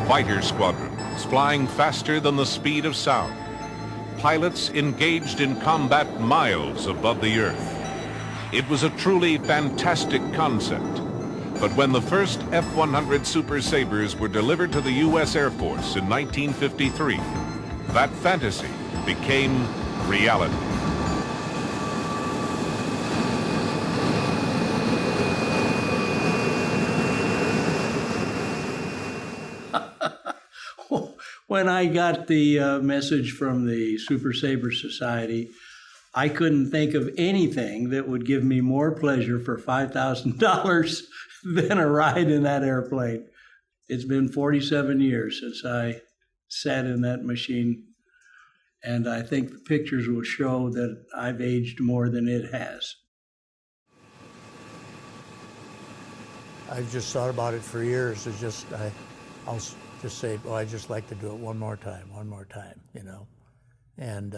Fighter squadrons flying faster than the speed of sound. Pilots engaged in combat miles above the earth. It was a truly fantastic concept. But when the first F-100 Super Sabres were delivered to the U.S. Air Force in 1953, that fantasy became reality. When I got the message from the Super Sabre Society, I couldn't think of anything that would give me more pleasure for $5,000 than a ride in that airplane. It's been 47 years since I sat in that machine, and I think the pictures will show that I've aged more than it has. I've just thought about it for years. It's just, I'll just say, oh, I just like to do it one more time, you know. And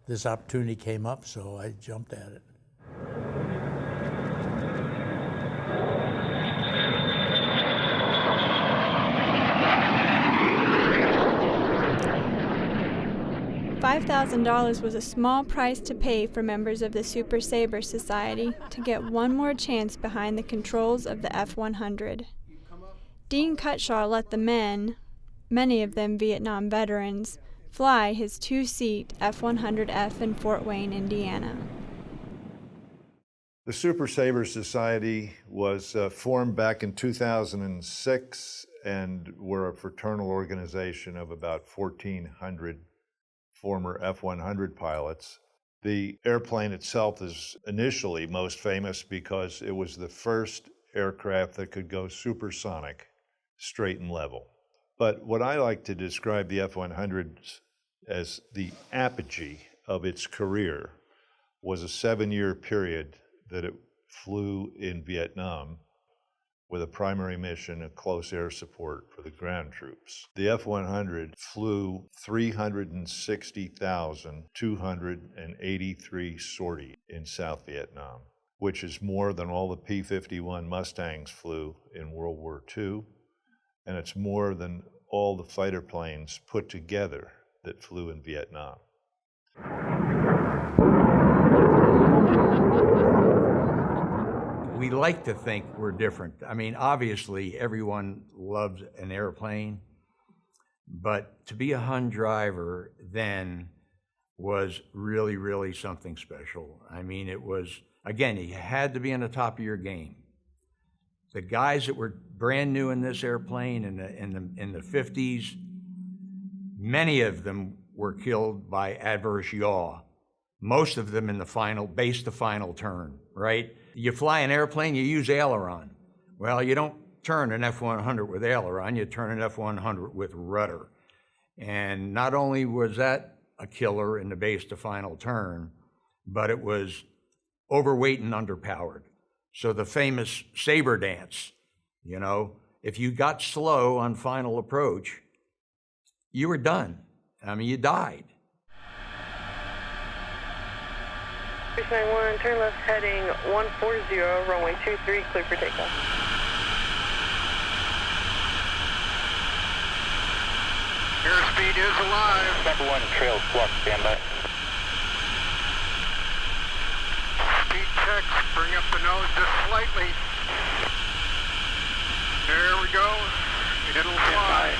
this opportunity came up, so I jumped at it. $5,000 was a small price to pay for members of the Super Sabre Society to get one more chance behind the controls of the F-100. Dean Cutshaw let the men, many of them Vietnam veterans, fly his two-seat F-100F in Fort Wayne, Indiana. The Super Sabre Society was formed back in 2006, and we're a fraternal organization of about 1,400 former F-100 pilots. The airplane itself is initially most famous because it was the first aircraft that could go supersonic, straight and level. But what I like to describe the F-100 as the apogee of its career was a 7-year period that it flew in Vietnam with a primary mission of close air support for the ground troops. The F-100 flew 360,283 sorties in South Vietnam, which is more than all the P-51 Mustangs flew in World War II, and it's more than all the fighter planes put together that flew in Vietnam. We like to think we're different. I mean, obviously, everyone loves an airplane, but to be a Hun driver then was really, really something special. I mean, it was, again, you had to be on the top of your game. The guys that were brand new in this airplane in the 50s, many of them were killed by adverse yaw. Most of them in the final, base to final turn, right? You fly an airplane, you use aileron. Well, you don't turn an F-100 with aileron, you turn an F-100 with rudder. And not only was that a killer in the base to final turn, but it was overweight and underpowered. So the famous saber dance, you know, if you got slow on final approach, you were done. I mean, you died. 691, turn left heading 140, runway 23, clear for takeoff. Airspeed is alive. Number 1, trail squawk, standby. Speed checks, bring up the nose just slightly. There we go. It'll fly.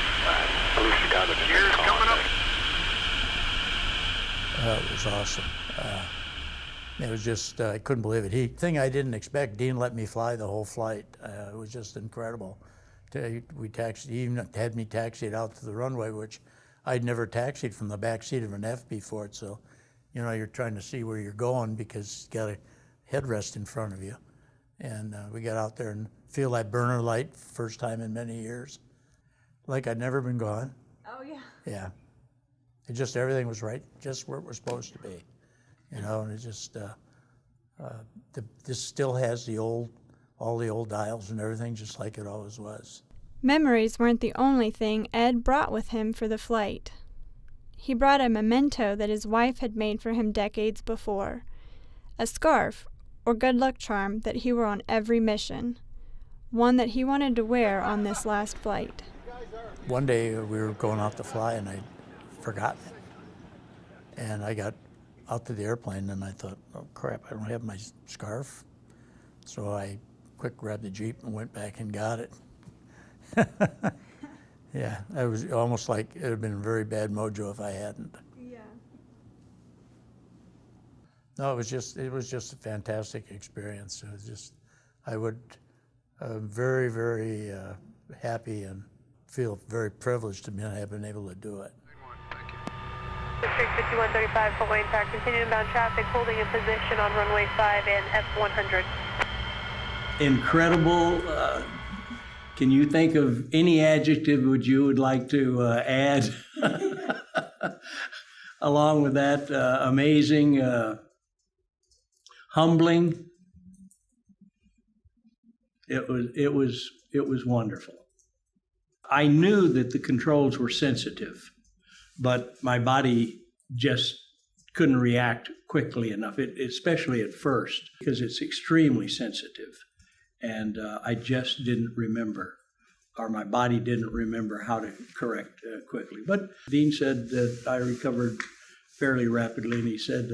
Gears coming up. It was awesome. It was just, I couldn't believe it. Thing I didn't expect, Dean let me fly the whole flight. It was just incredible. We taxied, he even had me taxied out to the runway, which I'd never taxied from the back seat of an F before. So, you know, you're trying to see where you're going because you got a headrest in front of you. And we got out there and feel that burner light, first time in many years. Like I'd never been gone. Oh, yeah. Yeah. It just, everything was right, just where it was supposed to be. You know, and it just, this still has all the old dials and everything, just like it always was. Memories weren't the only thing Ed brought with him for the flight. He brought a memento that his wife had made for him decades before, a scarf or good luck charm that he wore on every mission, one that he wanted to wear on this last flight. Guys One day we were going out to fly and I'd forgotten it. And I got out to the airplane and I thought, oh crap, I don't have my scarf. So I quick grabbed the Jeep and went back and got it. Yeah, it was almost like it had been very bad mojo if I hadn't. Yeah. No, it was just a fantastic experience. It was just, very, very happy and feel very privileged to have been able to do it. District 5135, full intact, continue inbound traffic, holding in position on runway 5 and F-100. Incredible. Can you think of any adjective which you would like to add along with that? Amazing, humbling. It was wonderful. I knew that the controls were sensitive, but my body just couldn't react quickly enough, especially at first, because it's extremely sensitive. And I just didn't remember, or my body didn't remember how to correct quickly. But Dean said that I recovered fairly rapidly, and he said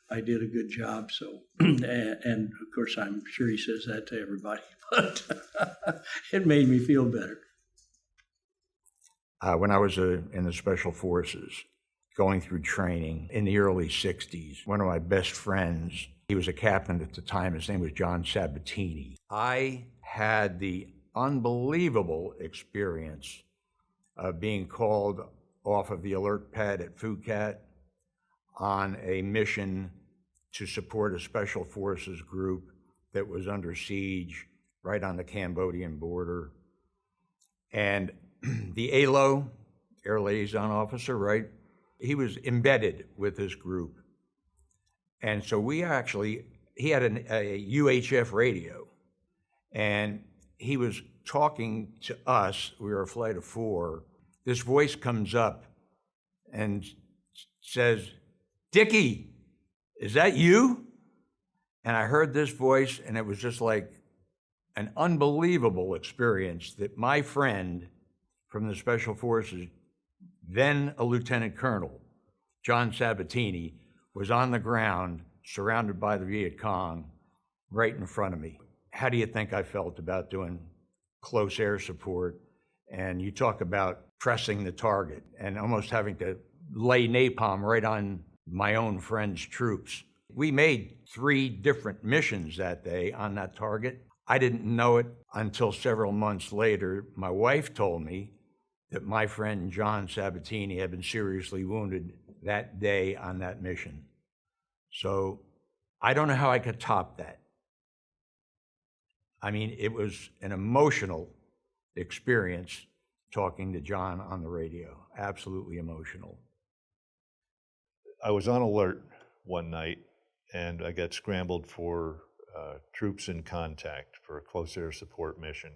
I did a good job. So, and of course, I'm sure he says that to everybody, but it made me feel better. When I was in the Special Forces, going through training in the early 60s, one of my best friends, he was a captain at the time, his name was John Sabatini. I had the unbelievable experience of being called off of the alert pad at Phuket on a mission to support a Special Forces group that was under siege right on the Cambodian border. And the ALO, Air Liaison Officer, right? He was embedded with this group. And so he had a UHF radio, and he was talking to us. We were a flight of 4. This voice comes up and says, "Dickie, is that you?" And I heard this voice, and it was just like an unbelievable experience that my friend from the Special Forces, then a lieutenant colonel, John Sabatini, was on the ground, surrounded by the Viet Cong, right in front of me. How do you think I felt about doing close air support? And you talk about pressing the target and almost having to lay napalm right on my own friend's troops. We made 3 different missions that day on that target. I didn't know it until several months later. My wife told me that my friend John Sabatini had been seriously wounded that day on that mission. So I don't know how I could top that. I mean, it was an emotional experience talking to John on the radio, absolutely emotional. I was on alert one night, and I got scrambled for troops in contact for a close air support mission.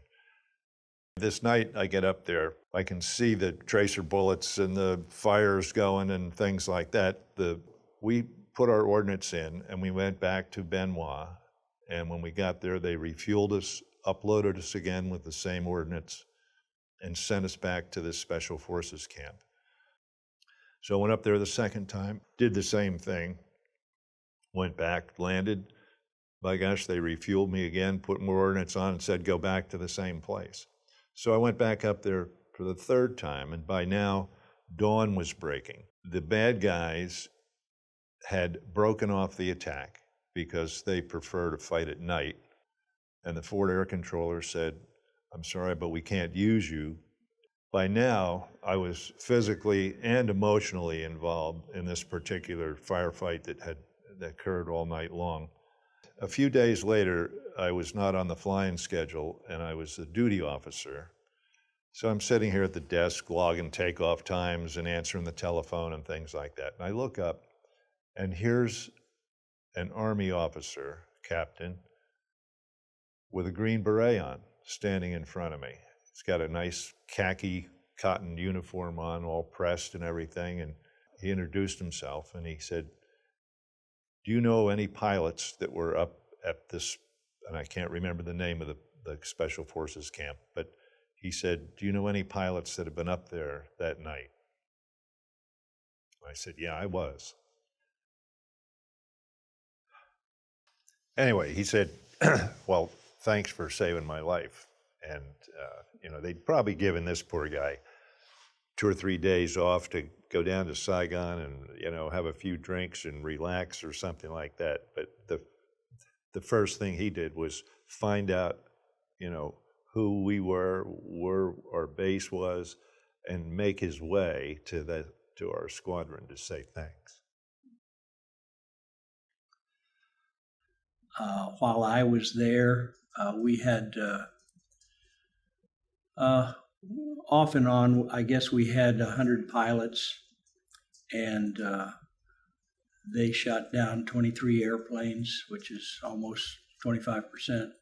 This night I get up there, I can see the tracer bullets and the fires going and things like that. We put our ordnance in and we went back to Benoit, and when we got there they refueled us, uploaded us again with the same ordnance, and sent us back to this Special Forces camp. So I went up there the second time, did the same thing, went back, landed. By gosh, they refueled me again, put more ordnance on, and said go back to the same place. So I went back up there for the third time, and by now, dawn was breaking. The bad guys had broken off the attack because they prefer to fight at night. And the forward air controller said, "I'm sorry, but we can't use you." By now, I was physically and emotionally involved in this particular firefight that occurred all night long. A few days later, I was not on the flying schedule, and I was the duty officer. So I'm sitting here at the desk, logging takeoff times and answering the telephone and things like that. And I look up, and here's an Army officer, captain, with a green beret on, standing in front of me. He's got a nice khaki cotton uniform on, all pressed and everything, and he introduced himself, and he said, "Do you know any pilots that were up at this," and I can't remember the name of the Special Forces camp, but he said, "Do you know any pilots that have been up there that night?" I said, "Yeah, I was." Anyway, he said, "Well, thanks for saving my life." And, they'd probably given this poor guy 2 or 3 days off to go down to Saigon and, have a few drinks and relax or something like that. But the first thing he did was find out, who we were, where our base was, and make his way to our squadron to say thanks. While I was there, we had off and on, I guess we had 100 pilots, and they shot down 23 airplanes, which is almost 25%.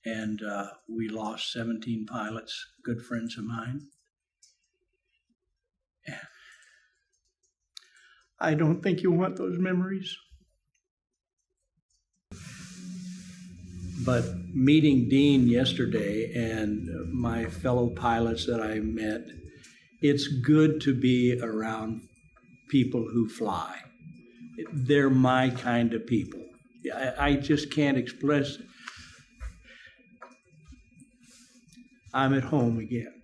And we lost 17 pilots, good friends of mine. I don't think you want those memories. But meeting Dean yesterday and my fellow pilots that I met, it's good to be around people who fly. They're my kind of people. I just can't express. I'm at home again.